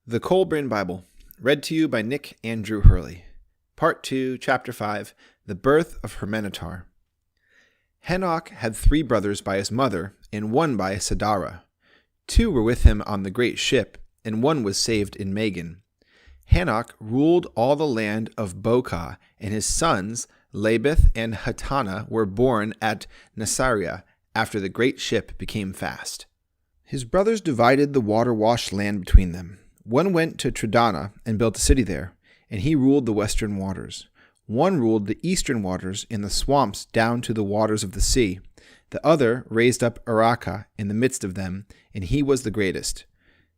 The Kolbrin Bible, read to you by Nick Andrew Hurley. Part 2, Chapter 5, The Birth of Hurmanetar. Henoch had 3 brothers by his mother, and 1 by Sadara. 2 were with him on the great ship, and 1 was saved in Megan. Henoch ruled all the land of Bokah, and his sons, Labeth and Hatana, were born at Nasaria, after the great ship became fast. His brothers divided the water-washed land between them. 1 went to Tridana and built a city there, and he ruled the western waters. 1 ruled the eastern waters in the swamps down to the waters of the sea. The other raised up Araka in the midst of them, and he was the greatest.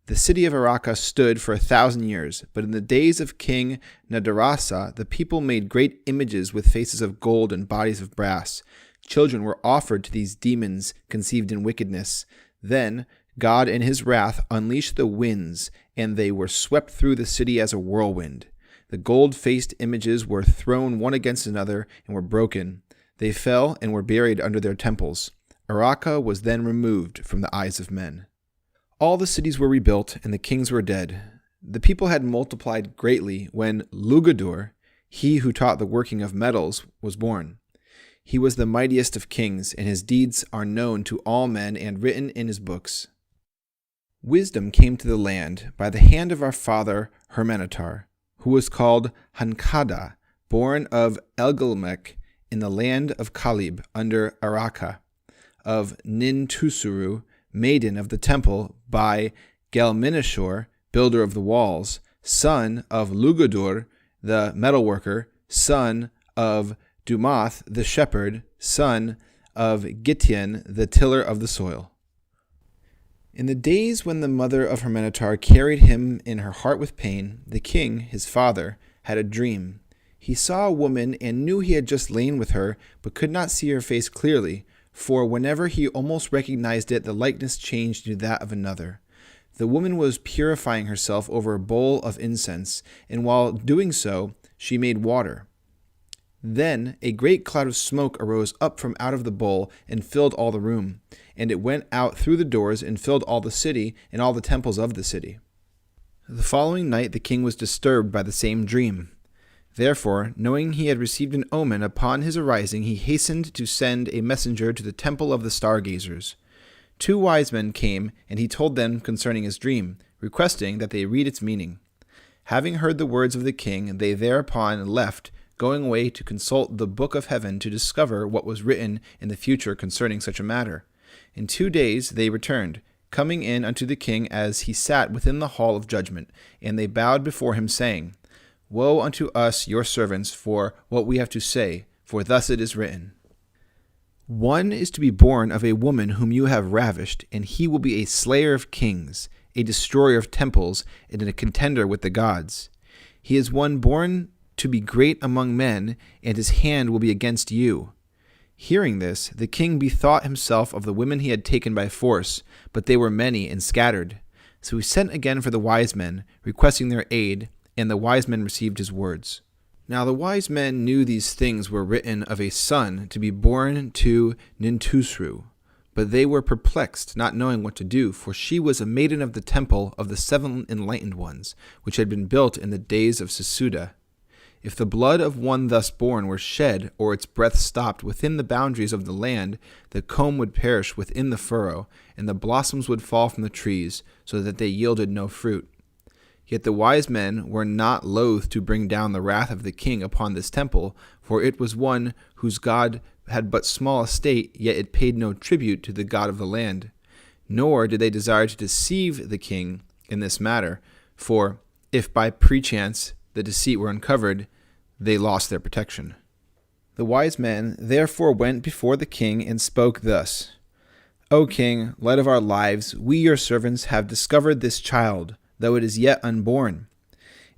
The city of Araka stood for 1,000 years, but in the days of King Nadarasa the people made great images with faces of gold and bodies of brass. Children were offered to these demons conceived in wickedness. Then God in his wrath unleashed the winds, and they were swept through the city as a whirlwind. The gold-faced images were thrown one against another and were broken. They fell and were buried under their temples. Araka was then removed from the eyes of men. All the cities were rebuilt, and the kings were dead. The people had multiplied greatly when Lugadur, he who taught the working of metals, was born. He was the mightiest of kings, and his deeds are known to all men and written in his books. Wisdom came to the land by the hand of our father Hurmanetar, who was called Hankada, born of Elgelmek in the land of Kalib under Araka, of Nintusuru, maiden of the temple, by Gelminashur, builder of the walls, son of Lugadur, the metalworker, son of Dumath, the shepherd, son of Gition, the tiller of the soil. In the days when the mother of Hurmanetar carried him in her heart with pain, the king, his father, had a dream. He saw a woman and knew he had just lain with her, but could not see her face clearly, for whenever he almost recognized it, the likeness changed to that of another. The woman was purifying herself over a bowl of incense, and while doing so, she made water. Then a great cloud of smoke arose up from out of the bowl and filled all the room, and it went out through the doors and filled all the city and all the temples of the city. The following night the king was disturbed by the same dream. Therefore, knowing he had received an omen upon his arising, he hastened to send a messenger to the temple of the stargazers. 2 wise men came, and he told them concerning his dream, requesting that they read its meaning. Having heard the words of the king, they thereupon left, going away to consult the book of heaven to discover what was written in the future concerning such a matter. In 2 days they returned, coming in unto the king as he sat within the hall of judgment, and they bowed before him, saying, Woe unto us, your servants, for what we have to say, for thus it is written. 1 is to be born of a woman whom you have ravished, and he will be a slayer of kings, a destroyer of temples, and a contender with the gods. He is one born to be great among men, and his hand will be against you. Hearing this, the king bethought himself of the women he had taken by force, but they were many and scattered. So he sent again for the wise men, requesting their aid, and the wise men received his words. Now the wise men knew these things were written of a son to be born to Nintusru, but they were perplexed, not knowing what to do, for she was a maiden of the temple of the 7 enlightened ones, which had been built in the days of Sesuda. If the blood of one thus born were shed, or its breath stopped within the boundaries of the land, the comb would perish within the furrow, and the blossoms would fall from the trees, so that they yielded no fruit. Yet the wise men were not loath to bring down the wrath of the king upon this temple, for it was one whose god had but small estate, yet it paid no tribute to the god of the land. Nor did they desire to deceive the king in this matter, for if by perchance the deceit were uncovered, they lost their protection. The wise men therefore went before the king and spoke thus, O king, light of our lives, we your servants have discovered this child, though it is yet unborn.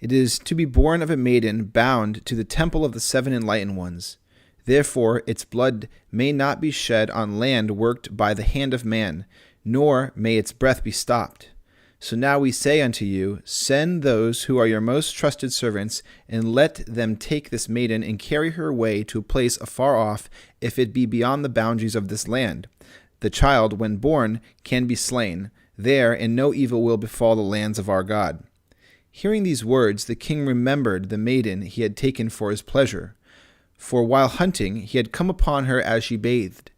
It is to be born of a maiden bound to the temple of the 7 enlightened ones. Therefore its blood may not be shed on land worked by the hand of man, nor may its breath be stopped. So now we say unto you, send those who are your most trusted servants, and let them take this maiden and carry her away to a place afar off, if it be beyond the boundaries of this land. The child, when born, can be slain there, and no evil will befall the lands of our God. Hearing these words, the king remembered the maiden he had taken for his pleasure, for while hunting he had come upon her as she bathed.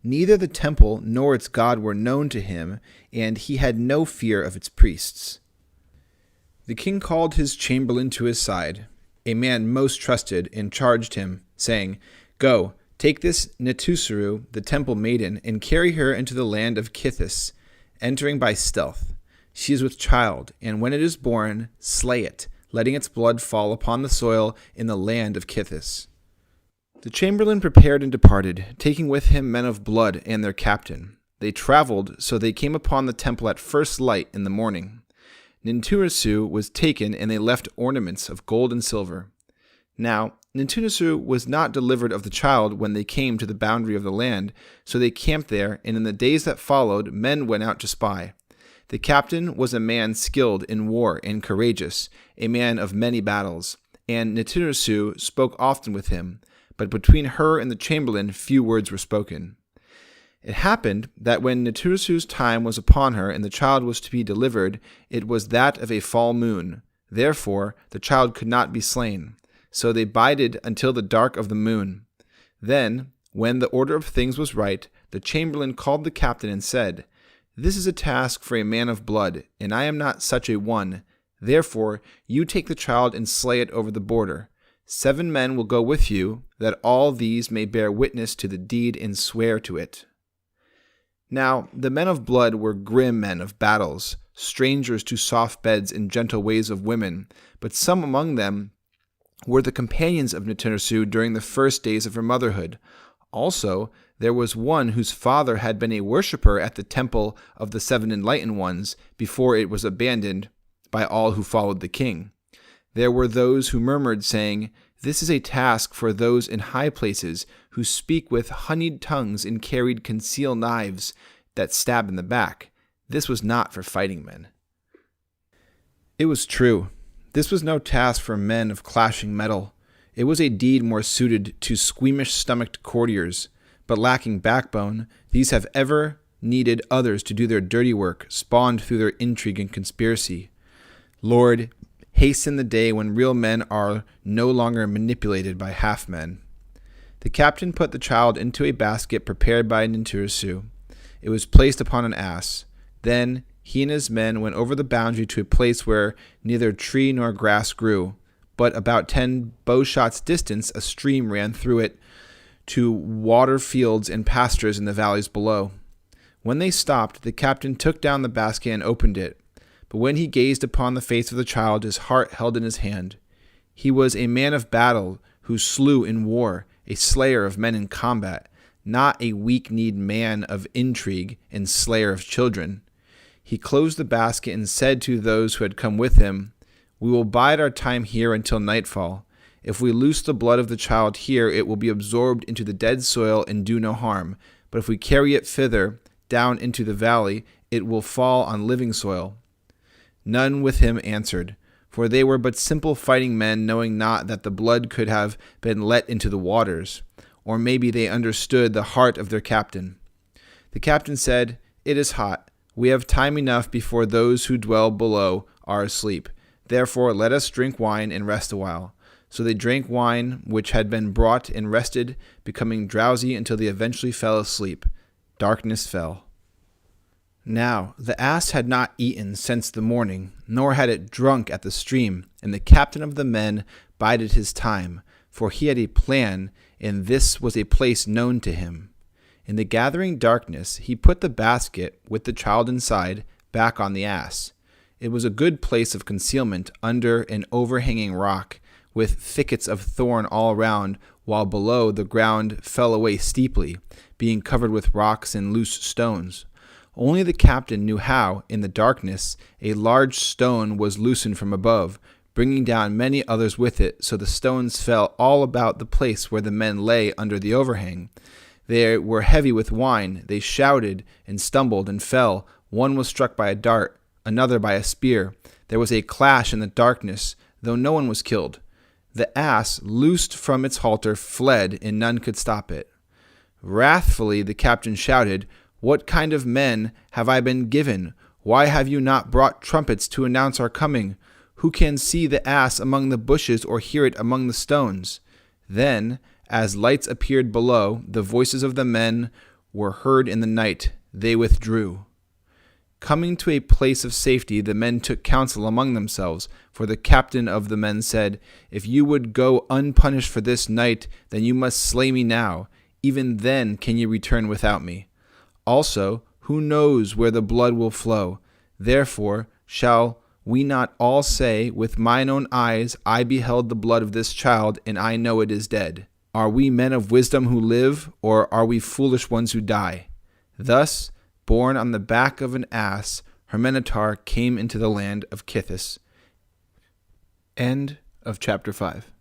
Neither the temple nor its god were known to him, and he had no fear of its priests. The king called his chamberlain to his side, a man most trusted, and charged him, saying, "Go, take this Netusaru, the temple maiden, and carry her into the land of Kithis, entering by stealth. She is with child, and when it is born, slay it, letting its blood fall upon the soil in the land of Kithis." The chamberlain prepared and departed, taking with him men of blood and their captain. They traveled, so they came upon the temple at first light in the morning. Ninturasu was taken, and they left ornaments of gold and silver. Now, Ninturasu was not delivered of the child when they came to the boundary of the land, so they camped there, and in the days that followed, men went out to spy. The captain was a man skilled in war and courageous, a man of many battles, and Ninturasu spoke often with him, but between her and the chamberlain few words were spoken. It happened that when Niturasu's time was upon her and the child was to be delivered, it was that of a full moon. Therefore the child could not be slain. So they bided until the dark of the moon. Then, when the order of things was right, the chamberlain called the captain and said, "This is a task for a man of blood, and I am not such a one. Therefore you take the child and slay it over the border. 7 men will go with you, that all these may bear witness to the deed and swear to it." Now the men of blood were grim men of battles, strangers to soft beds and gentle ways of women, but some among them were the companions of Niturasu during the first days of her motherhood. Also, there was one whose father had been a worshipper at the temple of the 7 enlightened ones before it was abandoned by all who followed the king. There were those who murmured, saying, "This is a task for those in high places who speak with honeyed tongues and carried concealed knives that stab in the back. This was not for fighting men." It was true. This was no task for men of clashing metal. It was a deed more suited to squeamish-stomached courtiers, but lacking backbone, these have ever needed others to do their dirty work, spawned through their intrigue and conspiracy. Lord, hasten the day when real men are no longer manipulated by half-men. The captain put the child into a basket prepared by Ninturasu. It was placed upon an ass. Then he and his men went over the boundary to a place where neither tree nor grass grew, but about 10 bowshots distance a stream ran through it to water fields and pastures in the valleys below. When they stopped, the captain took down the basket and opened it. But when he gazed upon the face of the child, his heart held in his hand. He was a man of battle who slew in war, a slayer of men in combat, not a weak-kneed man of intrigue and slayer of children. He closed the basket and said to those who had come with him, "We will bide our time here until nightfall. If we loose the blood of the child here, it will be absorbed into the dead soil and do no harm. But if we carry it thither, down into the valley, it will fall on living soil." None with him answered, for they were but simple fighting men, knowing not that the blood could have been let into the waters. Or maybe they understood the heart of their captain. The captain said, "It is hot. We have time enough before those who dwell below are asleep. Therefore let us drink wine and rest a while." So they drank wine which had been brought and rested, becoming drowsy until they eventually fell asleep. Darkness fell. Now the ass had not eaten since the morning, nor had it drunk at the stream, and the captain of the men bided his time, for he had a plan, and this was a place known to him. In the gathering darkness he put the basket, with the child inside, back on the ass. It was a good place of concealment under an overhanging rock, with thickets of thorn all round, while below the ground fell away steeply, being covered with rocks and loose stones. Only the captain knew how, in the darkness, a large stone was loosened from above, bringing down many others with it, so the stones fell all about the place where the men lay under the overhang. They were heavy with wine. They shouted and stumbled and fell. One was struck by a dart, another by a spear. There was a clash in the darkness, though no one was killed. The ass, loosed from its halter, fled, and none could stop it. Wrathfully the captain shouted, "What kind of men have I been given? Why have you not brought trumpets to announce our coming? Who can see the ass among the bushes or hear it among the stones? Then, as lights appeared below, the voices of the men were heard in the night. They withdrew. Coming to a place of safety, the men took counsel among themselves, for the captain of the men said, If you would go unpunished for this night, then you must slay me now. Even then can you return without me. Also, who knows where the blood will flow? Therefore shall we not all say, With mine own eyes I beheld the blood of this child, and I know it is dead? Are we men of wisdom who live, or are we foolish ones who die? Thus, borne on the back of an ass, Hurmanetar came into the land of Kithis. End of chapter 5.